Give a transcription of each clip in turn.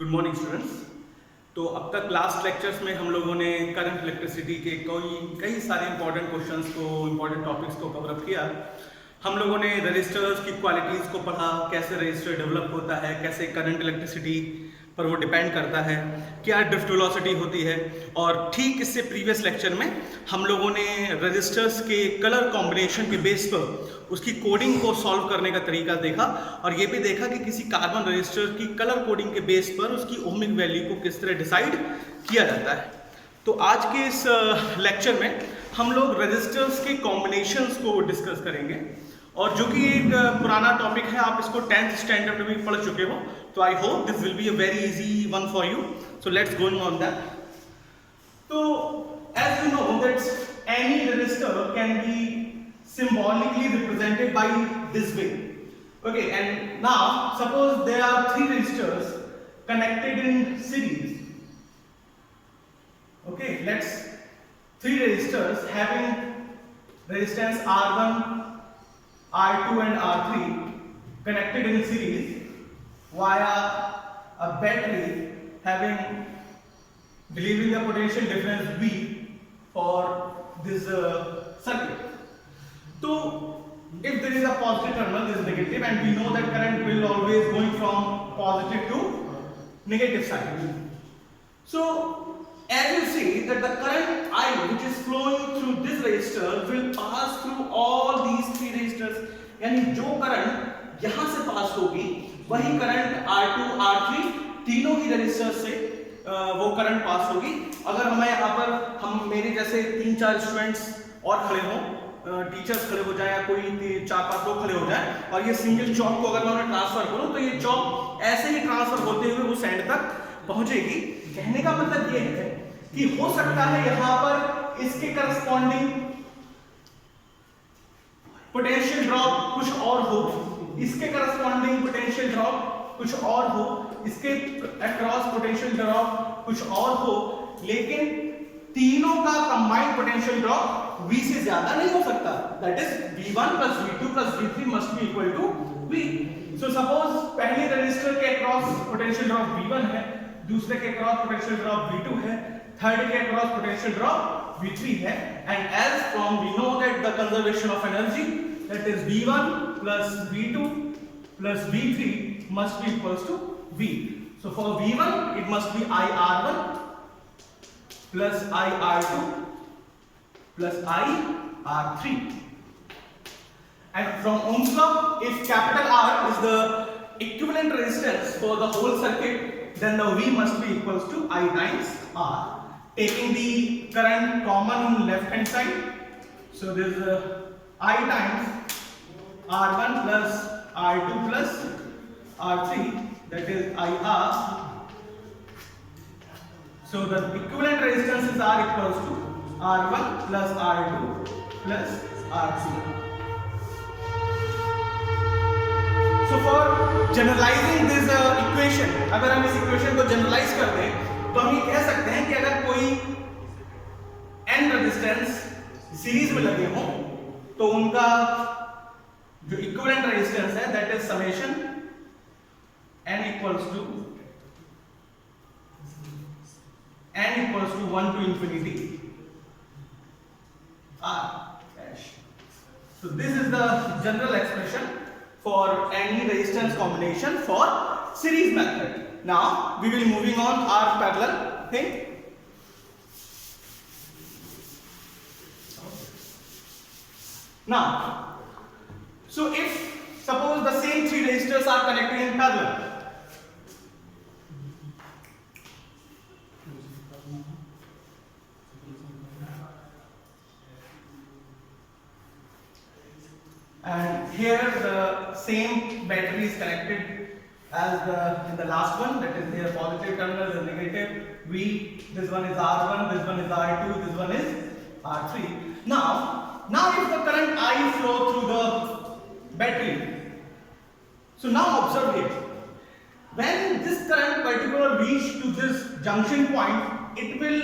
Good morning students. तो अब तक लास्ट लेक्चर्स में हम लोगों ने करंट इलेक्ट्रिसिटी के कई सारे इंपॉर्टेंट क्वेश्चंस को, इंपॉर्टेंट टॉपिक्स को कवर अप किया। हम लोगों ने रजिस्टर्स की क्वालिटीज़ को पढ़ा, कैसे रजिस्टर डेवलप होता है, कैसे करंट इलेक्ट्रिसिटी पर वो डिपेंड करता है, क्या ड्रिफ्ट वेलोसिटी होती है। और ठीक इससे प्रीवियस लेक्चर में हम लोगों ने रजिस्टर्स के कलर कॉम्बिनेशन के बेस पर उसकी कोडिंग को सॉल्व करने का तरीका देखा, और ये भी देखा कि किसी कार्बन रजिस्टर की कलर कोडिंग के बेस पर उसकी ओमिक वैल्यू को किस तरह डिसाइड किया जाता है। तो आज के इस लेक्चर में हम लोग रजिस्टर्स के कॉम्बिनेशंस को डिस्कस करेंगे, और जो कि एक पुराना टॉपिक है, आप इसको 10th स्टैंडर्ड में भी पढ़ चुके हो। तो I hope this will be a very easy one for you, so let's go on that. तो as you know that any register can be symbolically represented by this way. Okay, and now suppose there are three resistors connected in series. Okay, let's three resistors having resistance R1, R2 and R3 connected in series via a battery having delivering the potential difference V for this circuit. So if there is a positive terminal, there is negative, and we know that current will always going from positive to negative side. So as you see that the current I which is flowing through this resistor will pass through all these three resistors. यानी जो current यहाँ से पास होगी वही current R2, R3 तीनों ही resistors से वो current pass होगी। अगर हमें यहाँ पर हम मेरे जैसे 3-4 स्टूडेंट्स और खड़े हों, टीचर्स खड़े हो जाए या कोई 4-5 लोग खड़े हो जाए, और ये सिंगल चॉक को अगर मैं उन्हें ट्रांसफर करूं तो ये चॉक ऐसे ही ट्रांसफर होते हुए वो एंड तक पहुंचेगी। कहने का मतलब ये है कि हो सकता है यहां पर इसके करस्पॉन्डिंग पोटेंशियल ड्रॉप कुछ और हो, इसके करस्पॉन्डिंग पोटेंशियल ड्रॉप कुछ और हो, इसके अक्रॉस पोटेंशियल ड्रॉप कुछ और हो, लेकिन तीनों का कंबाइंड पोटेंशियल ड्रॉप V से ज्यादा नहीं हो सकता। That is V1 plus V2 plus V3 must be equal to V. So suppose पहले रजिस्टर के अक्रॉस पोटेंशियल ड्रॉप V1 है, दूसरे के अक्रॉस पोटेंशियल ड्रॉप V2 है, थर्ड के अक्रॉस पोटेंशियल ड्रॉप V3 है, and as from we know that the conservation of energy, that is V1 plus V2 plus V3 must be equals to V. So for V1 it must be IR1 plus IR2 plus IR3. And from Ohm's law, if capital R is the equivalent resistance for the whole circuit, then the V must be equals to I times R. Taking the current common in left hand side, so there is I times R1 plus R2 plus R3, that is IR. So the equivalent resistances are equals to R1 plus R2 plus R3. So for generalizing this equation, अगर हम इस equation को generalise कर दें तो हम ये कह सकते हैं कि अगर कोई n रेजिस्टेंस सीरीज में लगे हों तो उनका जो इक्विवेलेंट रेजिस्टेंस है that is summation n equals to 1 to infinity R dash. So this is the general expression for any resistance combination for series method. Now we will moving on our parallel thing. Now, so if suppose the same three resistors are connected in parallel, and here the same battery is connected as in the last one, that is here positive terminal is negative V, this one is R1, this one is R2, this one is R3. Now if the current I flow through the battery, so now observe it, when this current particular reach to this junction point, it will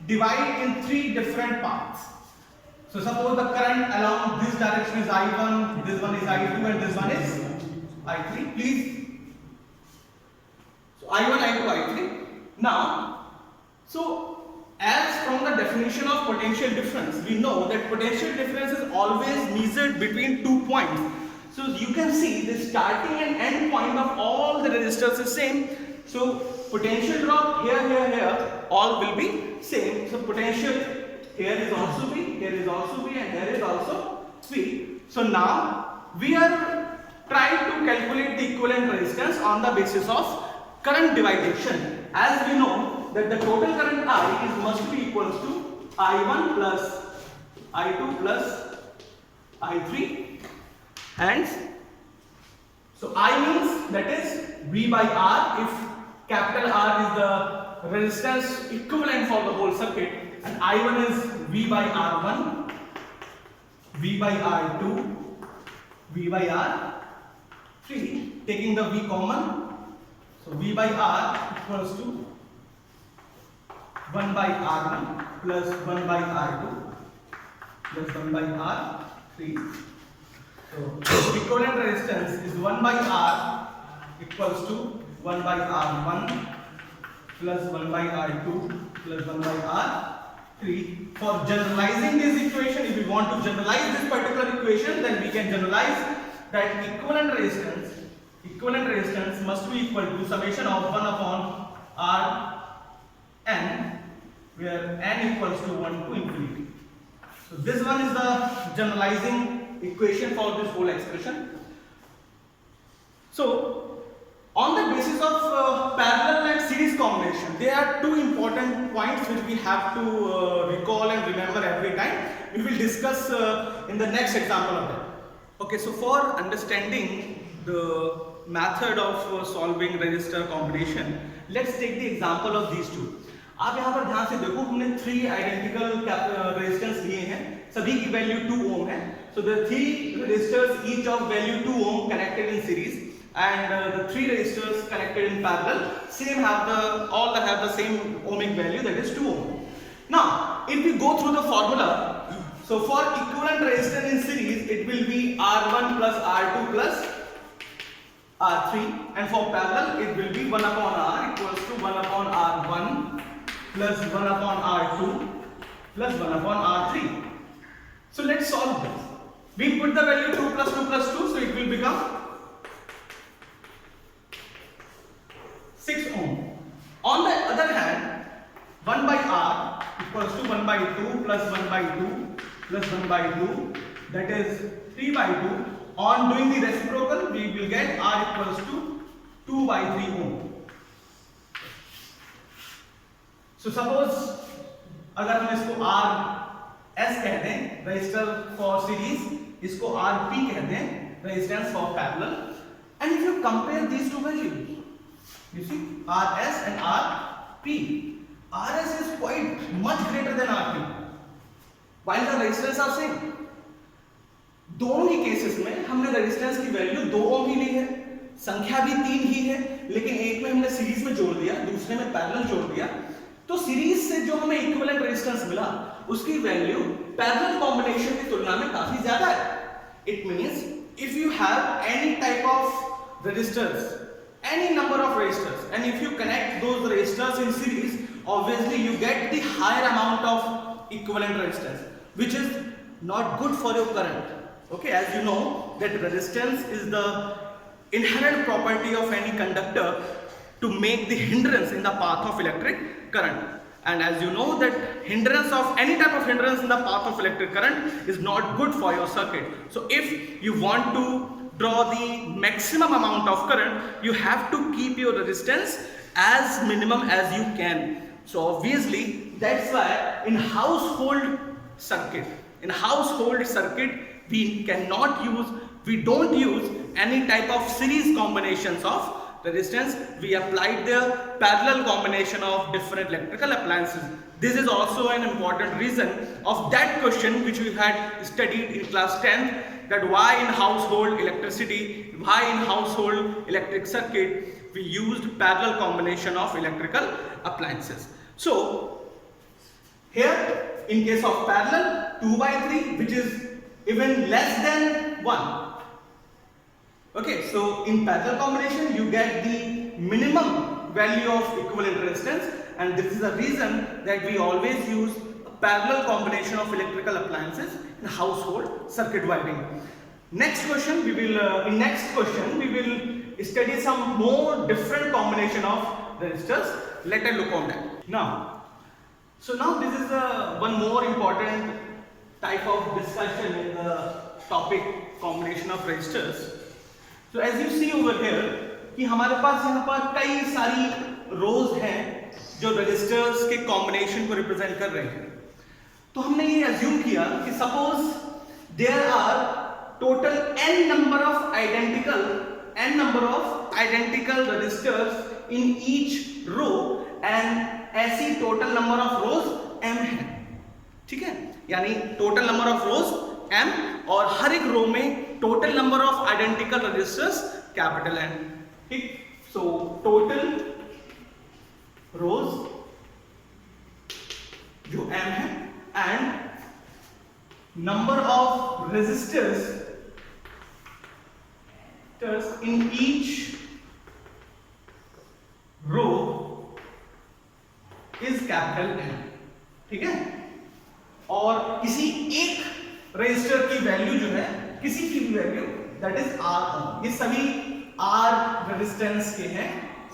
divide in three different parts. So suppose the current along this direction is I1, this one is I2 and this one is I3. Please, so I1, I2, I3. Now, so as from the definition of potential difference, we know that potential difference is always measured between 2 points. So you can see the starting and end point of all the resistors is same. So potential drop here, all will be same. So potential here is also V, here is also V, and here is also V. So now we are trying to calculate the equivalent resistance on the basis of current dividation. As we know that the total current I is must be equals to I1 plus I2 plus I3, and so I means that is V by R if capital R is the resistance equivalent for the whole circuit, and I1 is V by R1, V by R2, V by R3, taking the V common. So V by R equals to 1 by R1 plus 1 by R2 plus 1 by R3. So equivalent resistance is 1 by R equals to 1 by R1 plus 1 by R2 plus 1 by R3. For generalizing this equation, if we want to generalize this particular equation, then we can generalize that equivalent resistance must be equal to summation of 1 upon Rn, where n equals to 1 to infinity. So this one is the generalizing equation for this whole expression. So on the basis of parallel and series combination, there are two important points which we have to recall and remember every time. We will discuss in the next example of that. Okay, so for understanding the method of solving resistor combination, let's take the example of these two. आप यहाँ पर ध्यान से देखो, हमने 3 identical resistance लिए हैं, सभी की वैल्यू 2 ओम है. So the 3 resistors each of value 2 ohm connected in series, and the 3 resistors connected in parallel all have the same ohmic value, that is 2 ohm. Now if we go through the formula, so for equivalent resistance in series it will be R1 plus R2 plus R3, and for parallel it will be 1 upon R equals to 1 upon R1 plus 1 upon R2 plus 1 upon R3. So let's solve this. We put the value 2 plus 2 plus 2, so it will become 6 ohm. On the other hand, 1 by R equals to 1 by 2 plus 1 by 2 plus 1 by 2, that is 3 by 2. On doing the reciprocal, we will get R equals to 2 by 3 ohm. So suppose अगर हम इसको RS कह दें, resistor for series, इसको RP कह दें, resistance for parallel, and if you compare these two values, you see RS and RP, RS is quite much greater than RP, while the resistance are same. दोनों ही cases में हमने resistance की value 2 ओम ही ली है, संख्या भी 3 ही है, लेकिन एक में हमने सीरीज में जोड़ दिया, दूसरे में पैरेलल जोड़ दिया, तो सीरीज से जो हमें इक्विवेलेंट रेजिस्टेंस मिला उसकी वैल्यू पैरेलल कॉम्बिनेशन की तुलना में काफी ज्यादा है. It means if you have any type of resistors, any number of resistors, and if you connect those resistors in series, obviously you get the higher amount of equivalent resistance, which is not good for your current. Okay, as you know that resistance is the inherent property of any conductor to make the hindrance in the path of electric current, and as you know that hindrance of any type of hindrance in the path of electric current is not good for your circuit. So if you want to draw the maximum amount of current, you have to keep your resistance as minimum as you can. So obviously that's why in household circuit we don't use any type of series combinations of resistance. We applied the parallel combination of different electrical appliances. This is also an important reason of that question which we had studied in class 10th, that why in household electric circuit we used parallel combination of electrical appliances. So here in case of parallel 2 by 3, which is even less than 1. Okay, so in parallel combination you get the minimum value of equivalent resistance, and this is the reason that we always use a parallel combination of electrical appliances in household circuit wiring. Next question we will study some more different combination of resistors. Let us look on that. Now this is one more important type of discussion in the topic combination of resistors. So as you see over here कि हमारे पास यहाँ पर कई सारी रोज हैं जो resistors के combination को रिप्रेजेंट कर रहे हैं. तो हमने ये अज्यूम किया कि suppose there are total n number of identical resistors in each row and ऐसी total number of rows m है. ठीक है, यानी total number of rows m और हर एक रो में total number of identical resistors capital N. ठीक, सो टोटल रोज जो m है and number of resistors in each row is capital N. ठीक है, और किसी एक रेजिस्टर की वैल्यू जो है, किसी की भी वैल्यू दैट इज R. ये सभी R रेजिस्टेंस के हैं,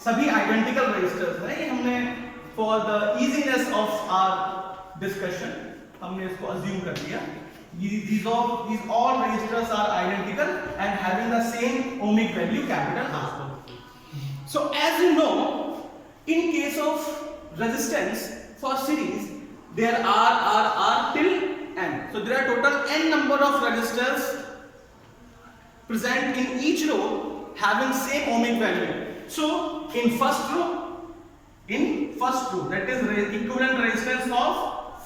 सभी आइडेंटिकल रेजिस्टर्स हैं. ये हमने for the easiness of our discussion हमने इसको अज्यूम कर लिया. These all resistors are identical and having the same ohmic value capital R. So as you know, in case of resistance for series, there are till n. So there are total n number of resistors present in each row having same ohmic value. So in first row, that is equivalent resistance of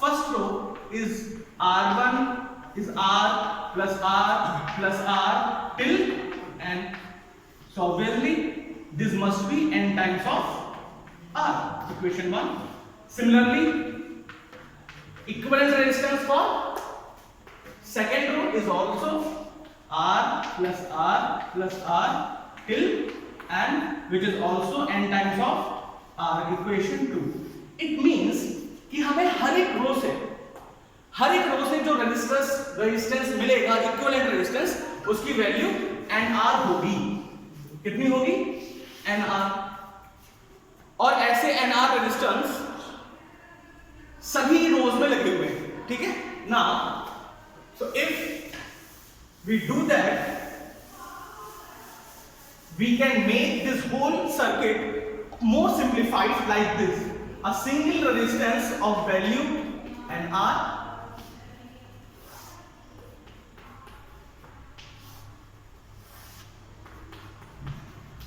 first row is R1 is R plus R till n. So obviously this must be n times of R. Equation 1. Similarly, equivalent resistance for second row is also R plus R till n, which is also n times of R. Equation 2. It means कि हमें हर एक रो से जो resistance मिलेगा, equivalent resistance, उसकी value NR होगी. कितनी होगी? NR. और ऐसे NR रेजिस्टेंस सभी रोज में लगे हुए हैं. ठीक है ना. So if we do that, we can make this whole circuit more simplified like this. A single resistance of value NR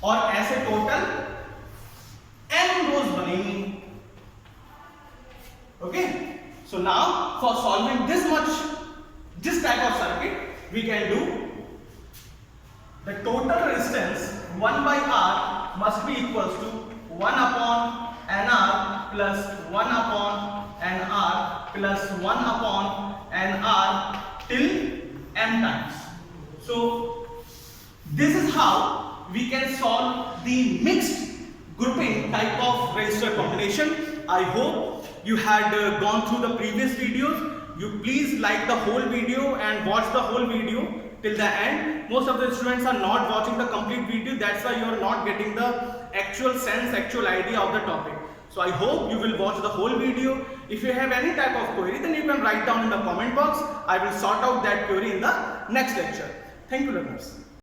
और ऐसे टोटल n रोज बनेंगी. Okay, so now for solving this type of circuit, we can do the total resistance 1 by R must be equals to 1 upon NR plus 1 upon NR plus 1 upon NR till m times. So this is how we can solve the mixed grouping type of resistor combination. I hope you had gone through the previous videos. You please like the whole video and watch the whole video till the end. Most of the students are not watching the complete video, that's why you are not getting the actual idea of the topic. So I hope you will watch the whole video. If you have any type of query, then you can write down in the comment box. I will sort out that query in the next lecture. Thank you, learners.